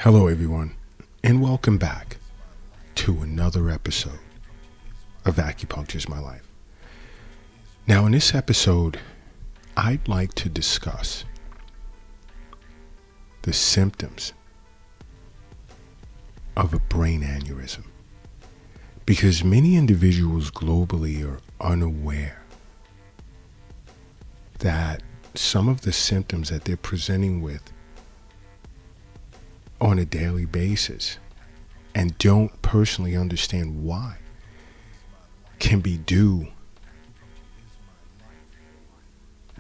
Hello, everyone, and welcome back to another episode of Acupuncture is My Life. Now, in this episode, I'd like to discuss the symptoms of a brain aneurysm, because many individuals globally are unaware that some of the symptoms that they're presenting with on a daily basis and don't personally understand why can be due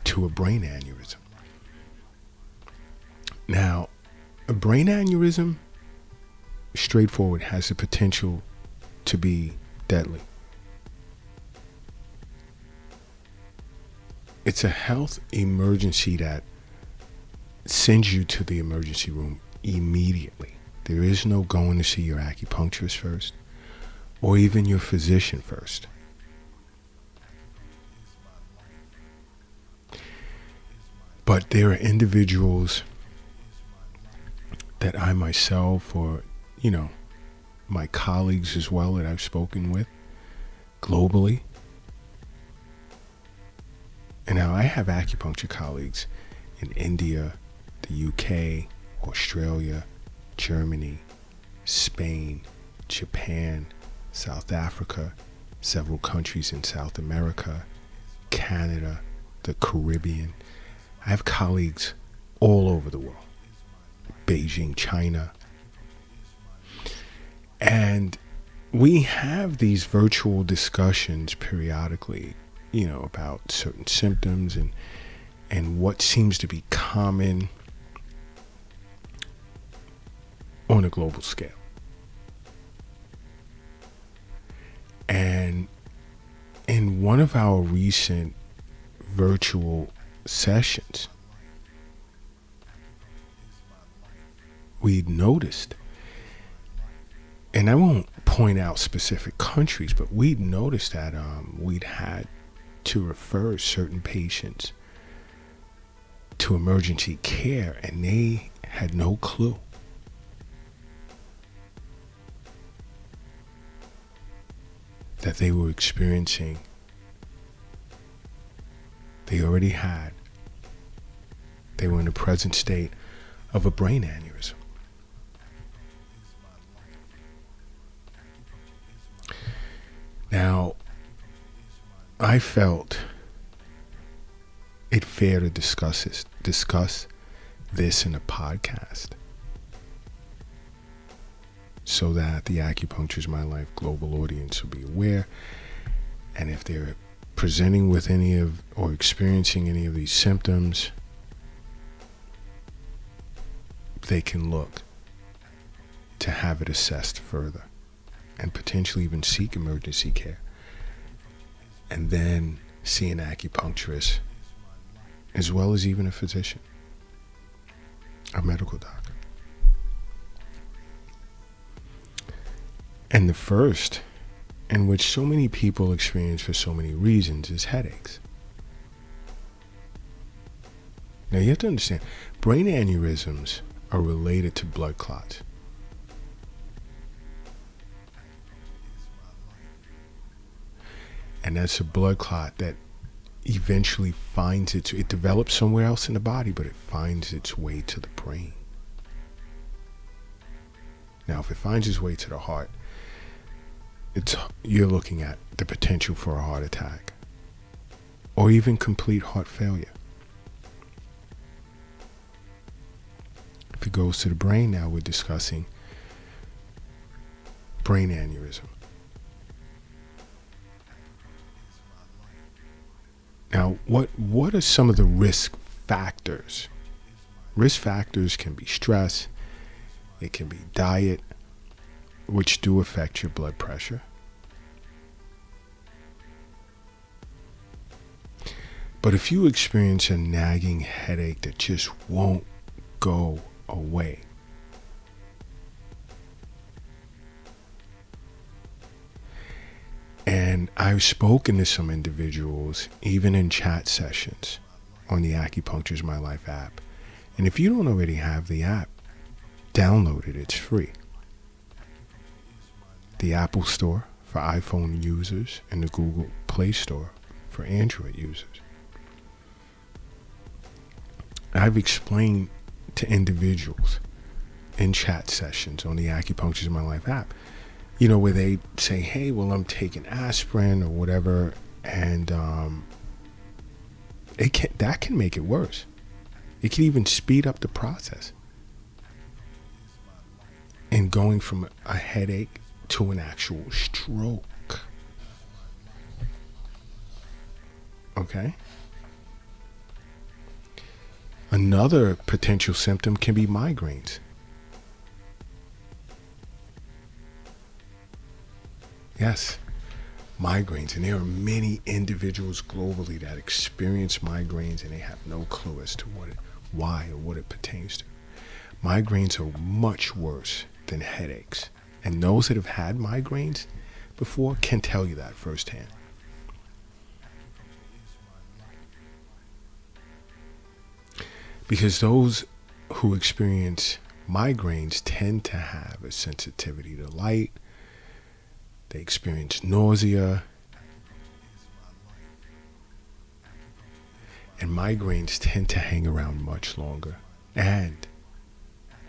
to a brain aneurysm. Now, a brain aneurysm, straightforward, has the potential to be deadly. It's a health emergency that sends you to the emergency room immediately. There is no going to see your acupuncturist first or even your physician first. But there are individuals that I myself, or my colleagues as well, that I've spoken with globally. And now I have acupuncture colleagues in India, the UK, Australia, Germany, Spain, Japan, South Africa, several countries in South America, Canada, the Caribbean. I have colleagues all over the world. Beijing, China. And we have these virtual discussions periodically, about certain symptoms and what seems to be common on a global scale. And in one of our recent virtual sessions, we'd noticed, and I won't point out specific countries, but we'd noticed that we'd had to refer certain patients to emergency care, and they had no clue that they were experiencing, they were in the present state of a brain aneurysm. Now, I felt it fair to discuss this in a podcast, so that the Acupuncture is My Life global audience will be aware, and if they're presenting with any of or experiencing any of these symptoms, they can look to have it assessed further and potentially even seek emergency care, and then see an acupuncturist as well as even a physician, a medical doctor. And the first, in which so many people experience for so many reasons, is headaches. Now, you have to understand, brain aneurysms are related to blood clots. And that's a blood clot that eventually it develops somewhere else in the body, but it finds its way to the brain. Now, if it finds its way to the heart, you're looking at the potential for a heart attack or even complete heart failure. If it goes to the brain, now we're discussing brain aneurysm. Now, what are some of the risk factors? Risk factors can be stress, it can be diet, which do affect your blood pressure. But if you experience a nagging headache that just won't go away, and I've spoken to some individuals, even in chat sessions on the Acupuncture is My Life app. And if you don't already have the app, Download it. It's free. The Apple Store for iPhone users and the Google Play Store for Android users. I've explained to individuals in chat sessions on the Acupuncture is My Life app, where they say, hey, well, I'm taking aspirin or whatever, and that can make it worse. It can even speed up the process. And going from a headache to an actual stroke. Okay? Another potential symptom can be migraines. Yes, migraines. And there are many individuals globally that experience migraines and they have no clue as to why or what it pertains to. Migraines are much worse than headaches. And those that have had migraines before can tell you that firsthand. Because those who experience migraines tend to have a sensitivity to light. They experience nausea. And migraines tend to hang around much longer. And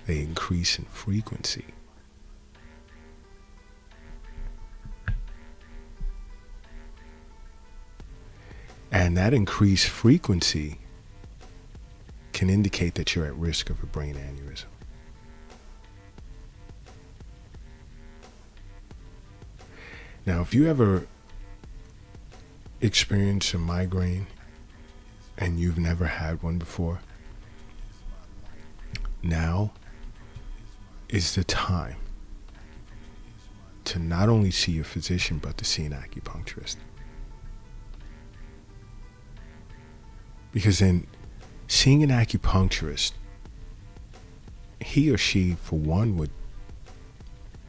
they increase in frequency. And that increased frequency can indicate that you're at risk of a brain aneurysm. Now, if you ever experience a migraine and you've never had one before, now is the time to not only see a physician, but to see an acupuncturist. Because in seeing an acupuncturist, he or she, for one, would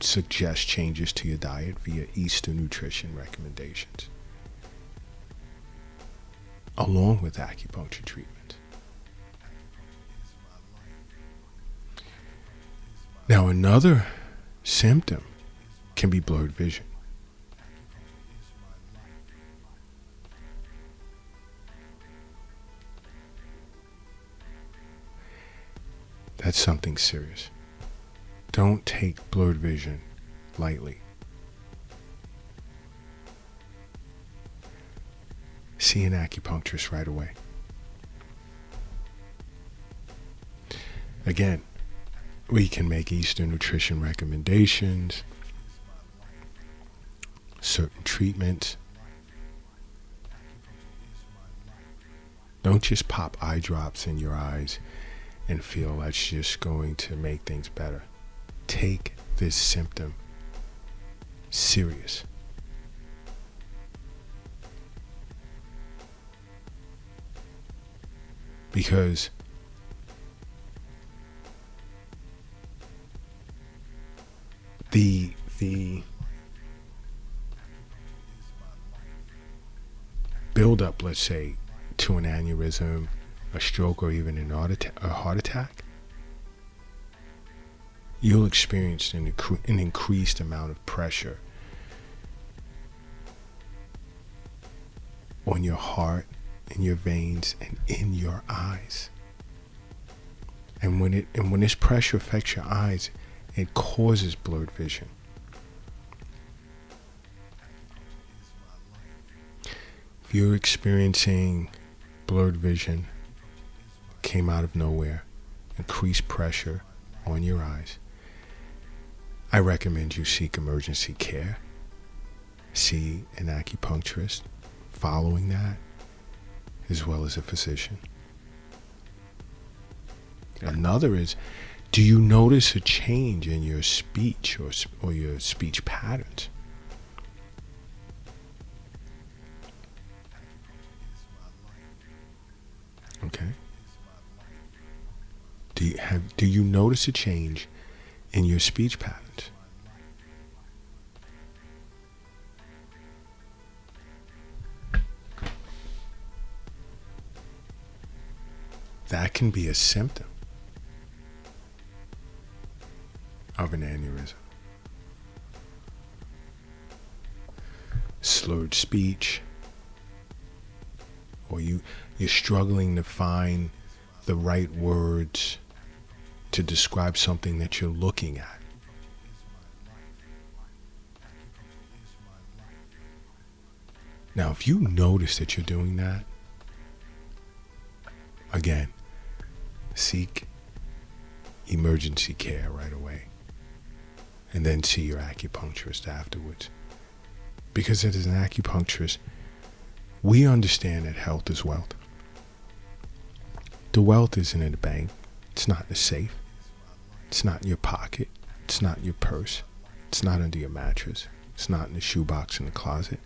suggest changes to your diet via Eastern nutrition recommendations, along with acupuncture treatment. Now, another symptom can be blurred vision. That's something serious. Don't take blurred vision lightly. See an acupuncturist right away. Again, we can make Eastern nutrition recommendations, certain treatments. Don't just pop eye drops in your eyes and feel that's just going to make things better. Take this symptom serious. Because the build up, let's say, to an aneurysm, a stroke, or even a heart attack, you'll experience an increased amount of pressure on your heart, in your veins, and in your eyes. And when this pressure affects your eyes, it causes blurred vision. If you're experiencing blurred vision, came out of nowhere, increased pressure on your eyes, I recommend you seek emergency care. See an acupuncturist following that, as well as a physician. Another is, do you notice a change in your speech or your speech patterns? Okay. Do you notice a change in your speech patterns? That can be a symptom. of an aneurysm. Slurred speech, or you're struggling to find the right words to describe something that you're looking at. Now, if you notice that you're doing that, again, seek emergency care right away, and then see your acupuncturist afterwards. Because as an acupuncturist, we understand that health is wealth. The wealth isn't in the bank. It's not in the safe. It's not in your pocket. It's not in your purse. It's not under your mattress. It's not in the shoebox in the closet.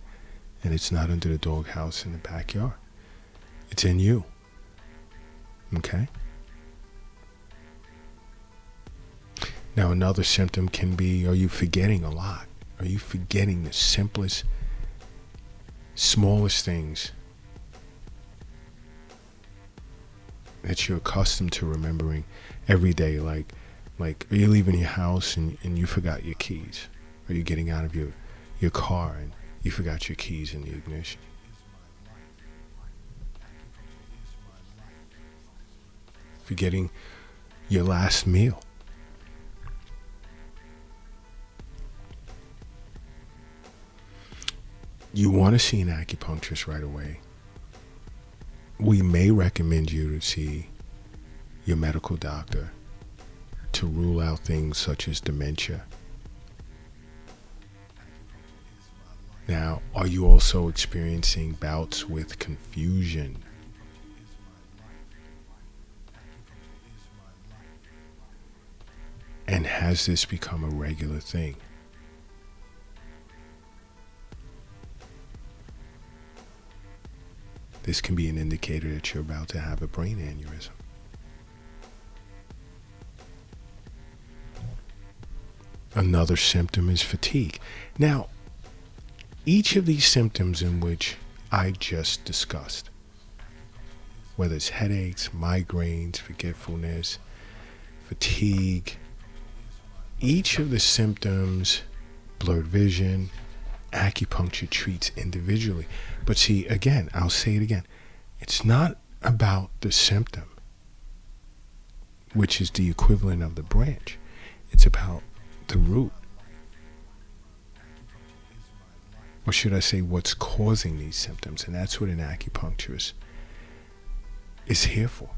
And it's not under the doghouse in the backyard. It's in you. Okay? Now, another symptom can be, are you forgetting a lot? Are you forgetting the simplest, smallest things that you're accustomed to remembering every day? Like are you leaving your house and you forgot your keys? Or you're getting out of your car and you forgot your keys in the ignition? Forgetting your last meal. You want to see an acupuncturist right away. We may recommend you to see your medical doctor to rule out things such as dementia. Now, are you also experiencing bouts with confusion? And has this become a regular thing? This can be an indicator that you're about to have a brain aneurysm. Another symptom is fatigue. Now, each of these symptoms in which I just discussed, whether it's headaches, migraines, forgetfulness, fatigue, each of the symptoms, blurred vision, acupuncture treats individually. But see, again, I'll say it again. It's not about the symptom, which is the equivalent of the branch. It's about the root. Or should I say what's causing these symptoms? And that's what an acupuncturist is here for,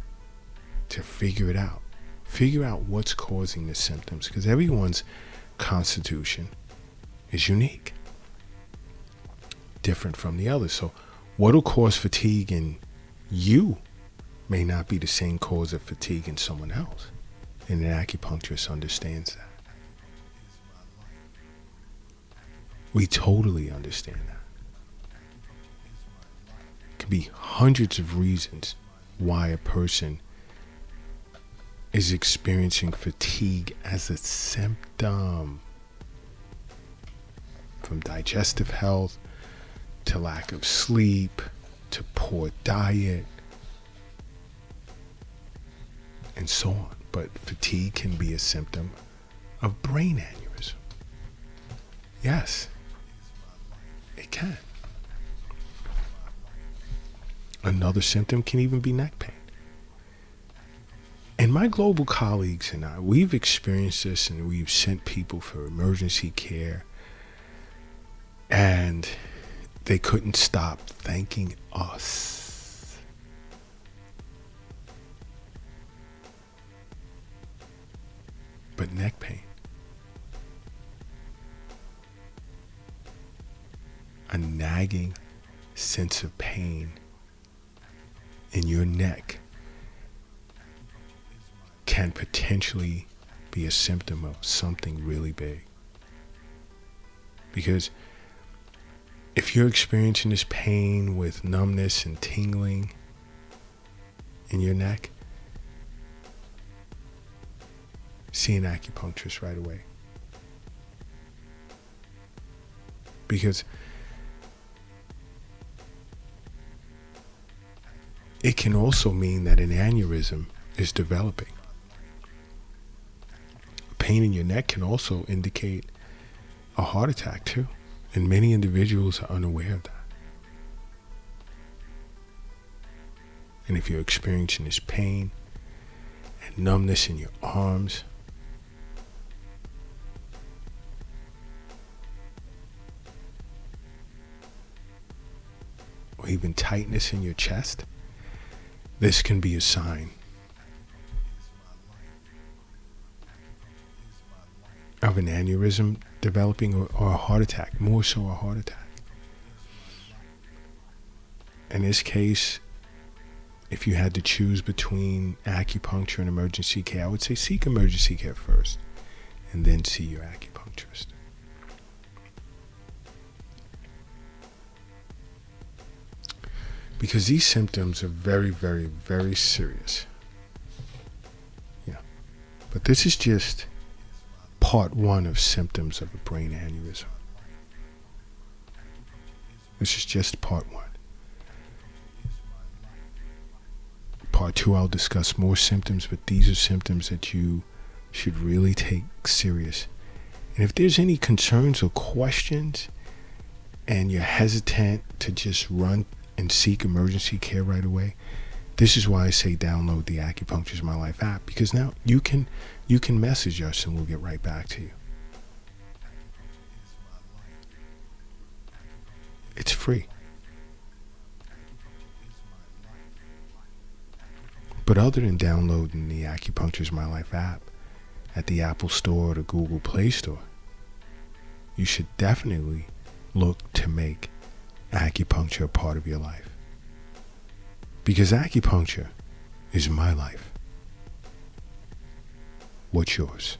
to figure it out. Figure out what's causing the symptoms, because everyone's constitution is unique, different from the others. So what will cause fatigue in you may not be the same cause of fatigue in someone else. And an acupuncturist understands that. We totally understand that. It could be hundreds of reasons why a person is experiencing fatigue as a symptom. From digestive health, to lack of sleep, to poor diet, and so on. But fatigue can be a symptom of brain aneurysm. Yes, it can. Another symptom can even be neck pain. And my global colleagues and I, we've experienced this, and we've sent people for emergency care, and they couldn't stop thanking us. But neck pain, a nagging sense of pain in your neck, can potentially be a symptom of something really big. Because if you're experiencing this pain with numbness and tingling in your neck, see an acupuncturist right away. Because it can also mean that an aneurysm is developing. pain in your neck can also indicate a heart attack too. And many individuals are unaware of that. And if you're experiencing this pain and numbness in your arms, or even tightness in your chest, this can be a sign of an aneurysm developing, or a heart attack, more so a heart attack. In this case, if you had to choose between acupuncture and emergency care, I would say seek emergency care first and then see your acupuncturist. Because these symptoms are very, very, very serious. Yeah. But this is just part one of symptoms of a brain aneurysm. This is just part one. Part two, I'll discuss more symptoms, but these are symptoms that you should really take serious. And if there's any concerns or questions and you're hesitant to just run and seek emergency care right away, this is why I say download the Acupuncture is My Life app, because now you can message us and we'll get right back to you. It's free. But other than downloading the Acupuncture is My Life app at the Apple Store or the Google Play Store, you should definitely look to make acupuncture a part of your life. Because acupuncture is my life. What's yours?